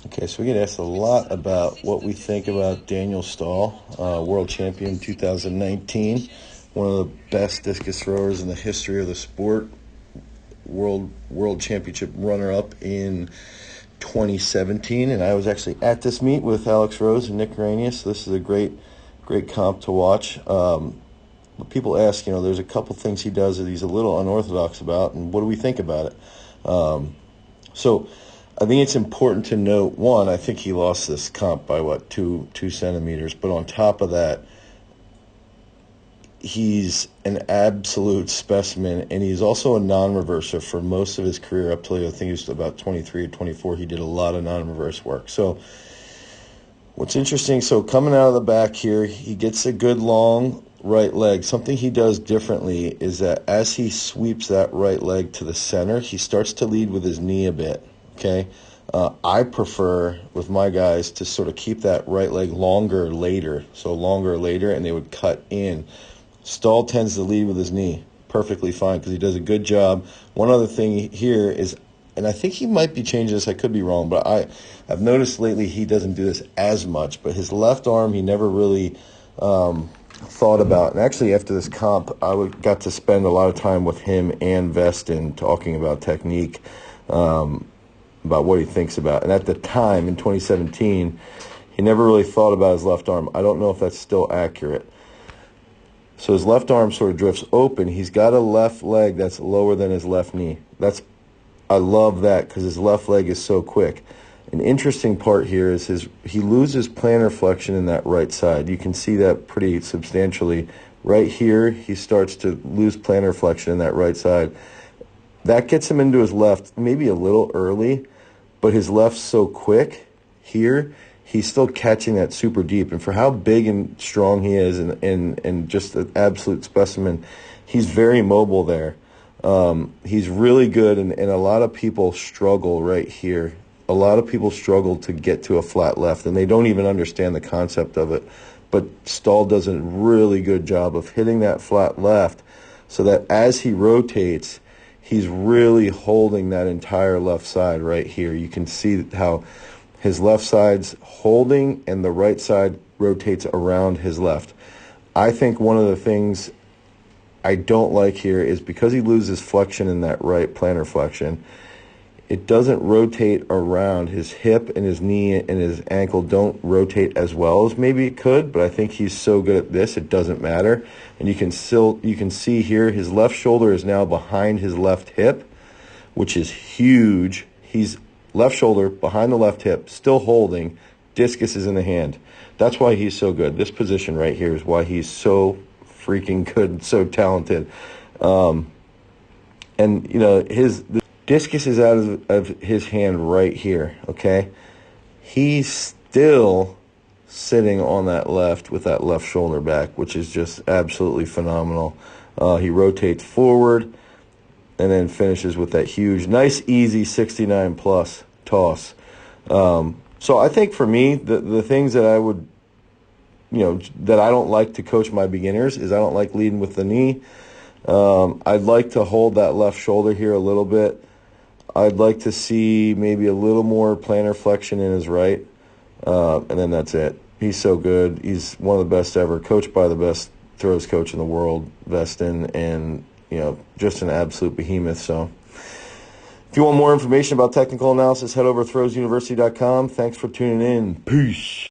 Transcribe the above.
Okay, so we get asked a lot about what we think about Daniel Stahl, world champion 2019, one of the best discus throwers in the history of the sport, world championship runner-up in 2017, and I was actually at this meet with Alex Rose and Nick Ranius. So this is a great comp to watch. But people ask, there's a couple things he does that he's a little unorthodox about, and what do we think about it? So I think it's important to note, one, I think he lost this comp by, two centimeters. But on top of that, he's an absolute specimen, and he's also a non-reverser for most of his career up till I think he was about 23 or 24. He did a lot of non-reverse work. So what's interesting, so coming out of the back here, he gets a good long right leg. Something he does differently is that as he sweeps that right leg to the center, he starts to lead with his knee a bit. Okay, I prefer with my guys to sort of keep that right leg longer later, and they would cut in. Stahl tends to lead with his knee perfectly fine because he does a good job. One other thing here is, and I think he might be changing this, I could be wrong, but I've noticed lately he doesn't do this as much, but his left arm he never really thought about. And actually after this comp, I got to spend a lot of time with him and Veston talking about technique, about what he thinks about. And at the time, in 2017, he never really thought about his left arm. I don't know if that's still accurate. So his left arm sort of drifts open. He's got a left leg that's lower than his left knee. I love that because his left leg is so quick. An interesting part here is he loses plantar flexion in that right side. You can see that pretty substantially. Right here, he starts to lose plantar flexion in that right side. That gets him into his left maybe a little early, but his left's so quick here, he's still catching that super deep. And for how big and strong he is and just an absolute specimen, he's very mobile there. He's really good, and a lot of people struggle right here. A lot of people struggle to get to a flat left, and they don't even understand the concept of it. But Stahl does a really good job of hitting that flat left so that as he rotates, he's really holding that entire left side right here. You can see how his left side's holding and the right side rotates around his left. I think one of the things I don't like here is because he loses flexion in that right plantar flexion, it doesn't rotate around. His hip and his knee and his ankle don't rotate as well as maybe it could, but I think he's so good at this, it doesn't matter. And you can see here his left shoulder is now behind his left hip, which is huge. He's left shoulder behind the left hip, still holding. Discus is in the hand. That's why he's so good. This position right here is why he's so freaking good and so talented. And the discus is out of his hand right here, okay? He's still sitting on that left with that left shoulder back, which is just absolutely phenomenal. He rotates forward and then finishes with that huge, nice, easy 69-plus toss. So I think for me, the things that I would, that I don't like to coach my beginners is I don't like leading with the knee. I'd like to hold that left shoulder here a little bit. I'd like to see maybe a little more plantar flexion in his right, and then that's it. He's so good. He's one of the best ever, coached by the best throws coach in the world, Veston, and just an absolute behemoth. So if you want more information about technical analysis, head over to throwsuniversity.com. Thanks for tuning in. Peace.